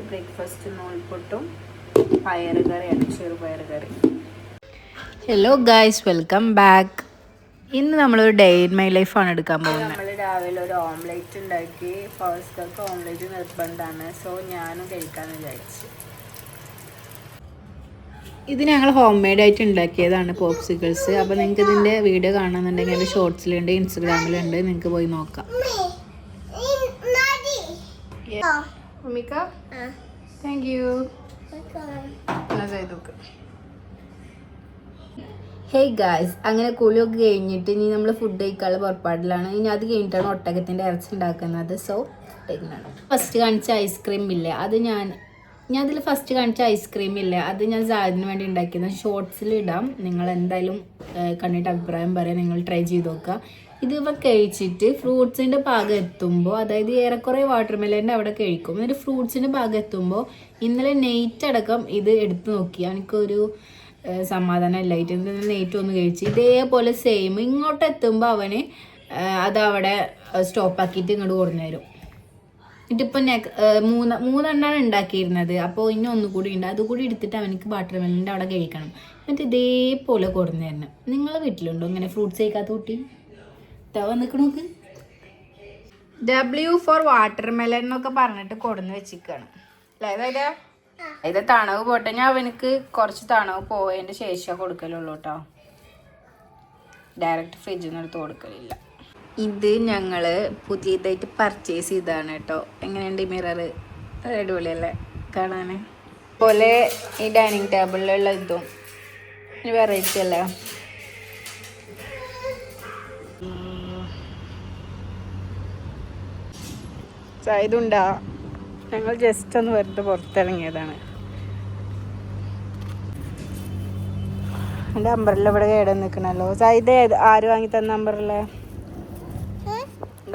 Breakfast നൂൽപുട്ടും പയറുകറിയാണ്, ചെറുപയർ കറി. Hello guys, welcome back. ഇന്ന് നമ്മളൊരു ഡേ ഇൻ മൈ ലൈഫാണ് എടുക്കാൻ പോകുന്നത്. നമ്മൾ രാവിലെ ഒരു ഓംലേറ്റ് ഉണ്ടാക്കി. ഫൗസ്കർക്ക് ഓംലേറ്റ് നിർബന്ധമാണ്, സോ ഞാനും കഴിക്കാമെന്ന് വിചാരിച്ചു. ഇത് ഞങ്ങൾ ഹോം മെയ്ഡ് ആയിട്ട് ഉണ്ടാക്കിയതാണ് പോപ്സിക്കിൾസ്. അപ്പോൾ നിങ്ങൾക്ക് ഇതിൻ്റെ വീഡിയോ കാണുന്നുണ്ടെങ്കിൽ എൻ്റെ ഷോർട്സിലുണ്ട്, ഇൻസ്റ്റഗ്രാമിലുണ്ട്, നിങ്ങൾക്ക് പോയി നോക്കാം. Thank you. ഹേയ് ഗായ്സ്, അങ്ങനെ കുളിയൊക്കെ കഴിഞ്ഞിട്ട് ഇനി നമ്മൾ ഫുഡ് കഴിക്കാനുള്ള പുറപ്പാടിലാണ്. ഇനി അത് കഴിഞ്ഞിട്ടാണ് ഒട്ടകത്തിൻ്റെ ഇറച്ചി ഉണ്ടാക്കുന്നത്. സോ ഫസ്റ്റ് കാണിച്ച ഐസ്ക്രീം ഇല്ലേ, അത് ഞാൻ അതിൽ ഫസ്റ്റ് കാണിച്ച ഐസ്ക്രീം ഇല്ലേ, അത് ഞാൻ സാദിന് വേണ്ടി ഉണ്ടാക്കിയത്. ഷോർട്സിൽ ഇടാം, നിങ്ങൾ എന്തായാലും കണ്ടിട്ട് അഭിപ്രായം പറയാം. നിങ്ങൾ ട്രൈ ചെയ്ത് നോക്കുക. ഇത് കഴിച്ചിട്ട് ഫ്രൂട്ട്സിൻ്റെ ഭാഗം എത്തുമ്പോൾ, അതായത് ഏറെക്കുറെ വാട്ടർമെലൻ്റെ അവിടെ കഴിക്കും. എന്നിട്ട് ഫ്രൂട്ട്സിൻ്റെ ഭാഗം എത്തുമ്പോൾ ഇന്നലെ നെയ്റ്റ് അടക്കം ഇത് എടുത്ത് നോക്കി. എനിക്കൊരു സമാധാനം ഇല്ലായിട്ട് നെയ്റ്റ് ഒന്ന് കഴിച്ച് ഇതേപോലെ സെയിം ഇങ്ങോട്ട് എത്തുമ്പോൾ അവന് അതവിടെ സ്റ്റോപ്പാക്കിയിട്ട് ഇങ്ങോട്ട് കൊടുന്നു തരും. ഇതിപ്പോൾ മൂന്നെണ്ണമാണ് ഉണ്ടാക്കിയിരുന്നത്. അപ്പോൾ ഇനി ഒന്നുകൂടി ഉണ്ട്, അതുകൂടി എടുത്തിട്ട് അവനക്ക് വാട്ടർമെലൻ്റെ അവിടെ കഴിക്കണം. എന്നിട്ട് ഇതേപോലെ കൊടുന്നു തരണം. നിങ്ങളെ വീട്ടിലുണ്ടോ ഇങ്ങനെ ഫ്രൂട്ട്സ് കഴിക്കാത്ത കുട്ടി? വന്നിക്ക് നോക്ക്. W ഫോർ വാട്ടർമെലൻ എന്നൊക്കെ പറഞ്ഞിട്ട് കൊടുന്ന് വെച്ചിരിക്കുകയാണ് അല്ലേ? അതായത് ഇത് തണവ് പോട്ടെ, ഞാൻ അവനക്ക് കുറച്ച് തണവ് പോയതിൻ്റെ ശേഷം കൊടുക്കലുള്ളൂ കേട്ടോ. ഡയറക്റ്റ് ഫ്രിഡ്ജിൽ നിന്ന് എടുത്ത് കൊടുക്കലില്ല. ഇത് ഞങ്ങൾ പുതിയതായിട്ട് പർച്ചേസ് ചെയ്തതാണ് കേട്ടോ. എങ്ങനെയുണ്ട് ഈ മിറർ? അടിപൊളിയല്ലേ കാണാൻ? പോലെ ഈ ഡൈനിങ് ടേബിളിലുള്ള ഇതും വെറൈറ്റി അല്ലേ? ഇതുണ്ടാ, ഞങ്ങൾ ജസ്റ്റ് ഒന്ന് വെറുതെ പുറത്തിറങ്ങിയതാണ്. എൻ്റെ അമ്പറിൽ ഇവിടെ കേട് നിൽക്കണല്ലോ. ഇത് ആര് വാങ്ങി തന്ന അമ്പറിലെ?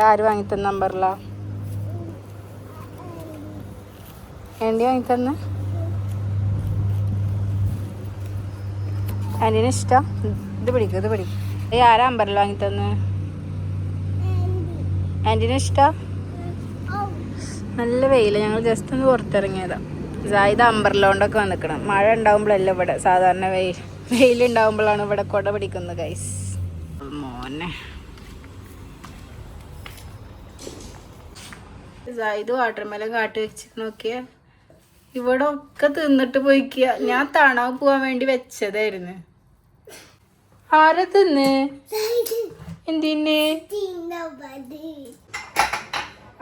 ആര് വാങ്ങി തന്ന അമ്പറില? ആൻറ്റി വാങ്ങി തന്ന? ആൻറ്റീനെ ഇഷ്ടം? ഇത് പിടിക്കും. ആരാ അമ്പറിൽ വാങ്ങി തന്ന? ആൻറ്റീനെ ഇഷ്ടം? നല്ല വെയില, ഞങ്ങൾ ജസ്റ്റ് ഒന്ന് പുറത്തിറങ്ങിയതാണ്. ഇത് അമ്പർലോണ്ടൊക്കെ വന്നിക്കണം. മഴ ഉണ്ടാകുമ്പോഴല്ല ഇവിടെ സാധാരണ വെയിലുണ്ടാകുമ്പോഴാണ് ഇവിടെ കുട പിടിക്കുന്നത് ഗൈസ്. മോനെ ഇത് വാട്ടർമെലൻ കാട്ടി വെച്ച് നോക്കിയ ഇവിടെ ഒക്കെ തിന്നിട്ട് പോയിക്കുക. ഞാൻ തണവ് പോവാൻ വേണ്ടി വെച്ചതായിരുന്നു. ആരാ തിന്ന്? എന്തിന്?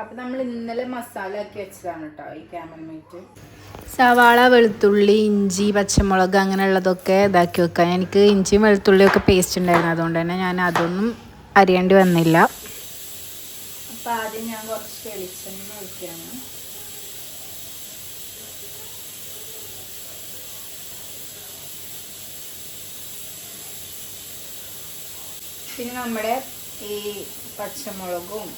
അപ്പം നമ്മൾ ഇന്നലെ മസാല ആക്കി വെച്ചതാണ് കേട്ടോ ഈ ക്യാമൽ മീറ്റ്. സവാള, വെളുത്തുള്ളി, ഇഞ്ചി, പച്ചമുളക് അങ്ങനെയുള്ളതൊക്കെ ഇതാക്കി വെക്കാൻ. എനിക്ക് ഇഞ്ചിയും വെളുത്തുള്ളിയൊക്കെ പേസ്റ്റ് ഉണ്ടായിരുന്നു, അതുകൊണ്ട് തന്നെ ഞാൻ അതൊന്നും അരിയേണ്ടി വന്നില്ല. അപ്പം ആദ്യം ഞാൻ കുറച്ച് വെളിച്ചെണ്ണ ഒഴിക്കുകയാണ്. പിന്നെ നമ്മുടെ ഈ പച്ചമുളകും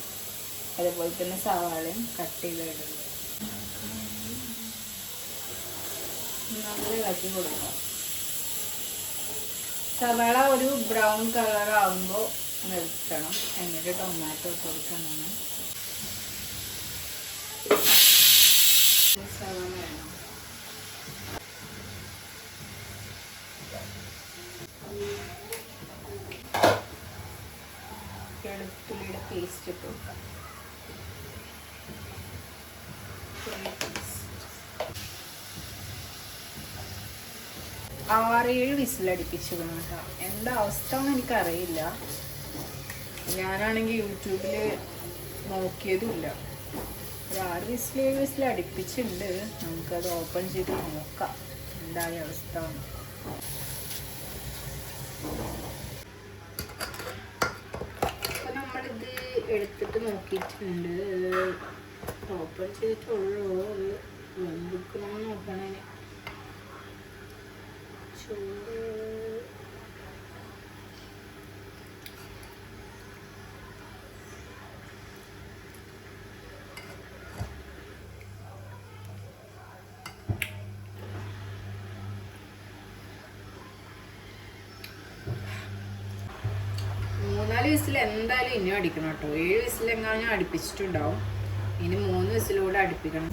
അതുപോലെ തന്നെ സവാളയും കട്ട് ചെയ്തിടുന്നു. നല്ല ഇളക്കി കൊടുക്കാം. സവാള ഒരു ബ്രൗൺ കളർ ആകുമ്പോൾ നിർത്തണം. എന്നിട്ട് ടൊമാറ്റോ കൊടുക്കണം. സവാള വേണം. വെളുത്തുള്ളിയുടെ പേസ്റ്റ് ഇട്ട് കൊടുക്കാം. 6-7 വിസിലടിപ്പിച്ചിരുന്നു കേട്ടോ. എന്താ അവസ്ഥ എന്ന് എനിക്കറിയില്ല. ഞാനാണെങ്കിൽ യൂട്യൂബിൽ നോക്കിയതുമില്ല. ഒരു 6-7 വിസിൽ അടുപ്പിച്ചിട്ടുണ്ട്. നമുക്കത് ഓപ്പൺ ചെയ്ത് നോക്കാം എന്തായ അവസ്ഥ. അപ്പം നമ്മളിത് എടുത്തിട്ട് നോക്കിയിട്ടുണ്ട്. ഓപ്പൺ ചെയ്തിട്ടുള്ളൂ. വെന്തിക്കണമെന്ന് നോക്കണേ. ചോറ് വിസിൽ എന്തായാലും ഇനിയും അടിക്കണം കേട്ടോ. 7 വിസിലെങ്ങാനും അടുപ്പിച്ചിട്ടുണ്ടാവും. ഇനി 3 വിസിലൂടെ അടുപ്പിക്കണം.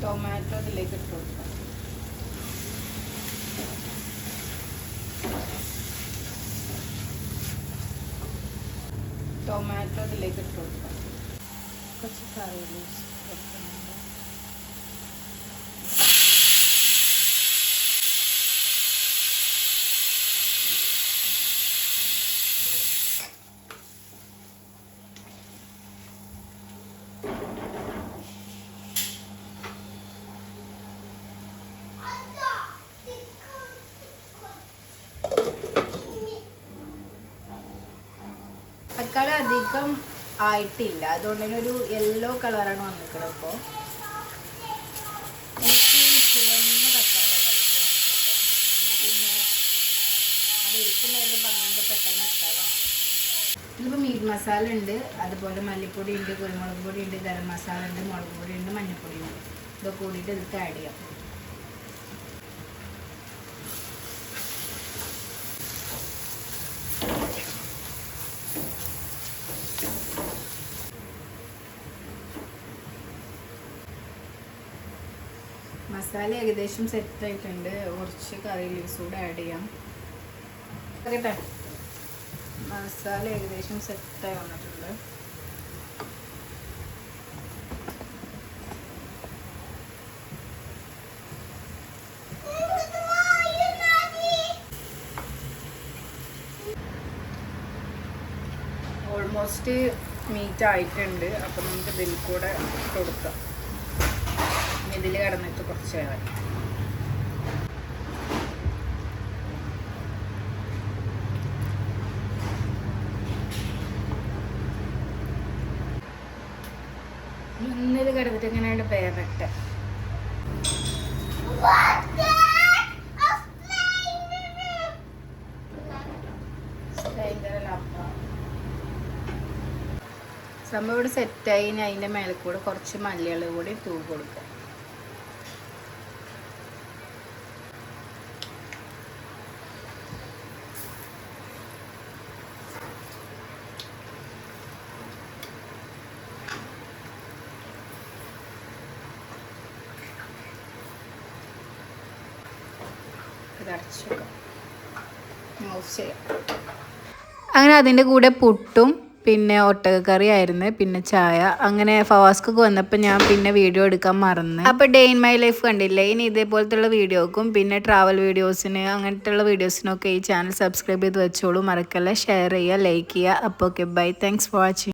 ടൊമാറ്റോ ഇതിലേക്ക് ഇട്ട് കൊടുക്കാം. ടൊമാറ്റോ ഇതിലേക്ക് ഇട്ട് കൊടുക്കാം. കുറച്ച് കറി ലീവ്സ് കൊടുക്കുന്നുണ്ട്. തക്കാളി അധികം ആയിട്ടില്ല, അതുകൊണ്ട് തന്നെ ഒരു യെല്ലോ കളറാണ് വന്നിട്ടുള്ളത്. അപ്പോൾ എനിക്ക് ചുവന്ന തക്കാളി പിന്നെ അത് ഇരിക്കുന്നതിന് ഭംഗിൻ്റെ പെട്ടെന്ന് വെച്ചാലോ. ഇതിപ്പോൾ മീറ്റ് മസാല ഉണ്ട്, അതുപോലെ മല്ലിപ്പൊടി ഉണ്ട്, കുരുമുളക് പൊടി ഉണ്ട്, ഗരം മസാല ഉണ്ട്, മുളക് പൊടി ഉണ്ട്, മഞ്ഞൾപ്പൊടി ഉണ്ട്. ഇതൊക്കെ കൂടിയിട്ട് ഇതിലേക്ക് ആഡ് ചെയ്യാം. മസാല ഏകദേശം സെറ്റ് ആയിട്ടുണ്ട്. കുറച്ച് കറി ലീവ്സ് കൂടെ ആഡ് ചെയ്യാം. കേട്ടെ, മസാല ഏകദേശം സെറ്റായി വന്നിട്ടുണ്ട്. ഓൾമോസ്റ്റ് മീറ്റ് ആയിട്ടുണ്ട്. അപ്പം നമുക്ക് ഇതിൽ കൂടെ കൊടുക്കാം. ഇതിൽ കിടന്നിട്ട് കുറച്ച് നേരം ഒന്നിൽ കിടന്നിട്ട് ഇങ്ങനെ വേവട്ടെ. സംഭവം ഇവിടെ സെറ്റായി. ഇനി അതിൻ്റെ മേലെ കൂടെ കുറച്ച് മല്ലികൾ കൂടി തൂക്കി കൊടുക്കാം. അങ്ങനെ അതിൻ്റെ കൂടെ പുട്ടും പിന്നെ ഒട്ടകക്കറി ആയിരുന്നു, പിന്നെ ചായ. അങ്ങനെ ഫവാസ്കൊക്കെ വന്നപ്പോൾ ഞാൻ പിന്നെ വീഡിയോ എടുക്കാൻ മറന്ന്. അപ്പോൾ ഡേ ഇൻ മൈ ലൈഫ് കണ്ടില്ലേ. ഇനി ഇതേപോലത്തുള്ള വീഡിയോക്കും പിന്നെ ട്രാവൽ വീഡിയോസിന് അങ്ങനത്തെയുള്ള വീഡിയോസിനൊക്കെ ഈ ചാനൽ സബ്സ്ക്രൈബ് ചെയ്ത് വെച്ചോളൂ. മറക്കല്ല, ഷെയർ ചെയ്യുക, ലൈക്ക് ചെയ്യുക. അപ്പോൾ okay, bye. Thanks for watching.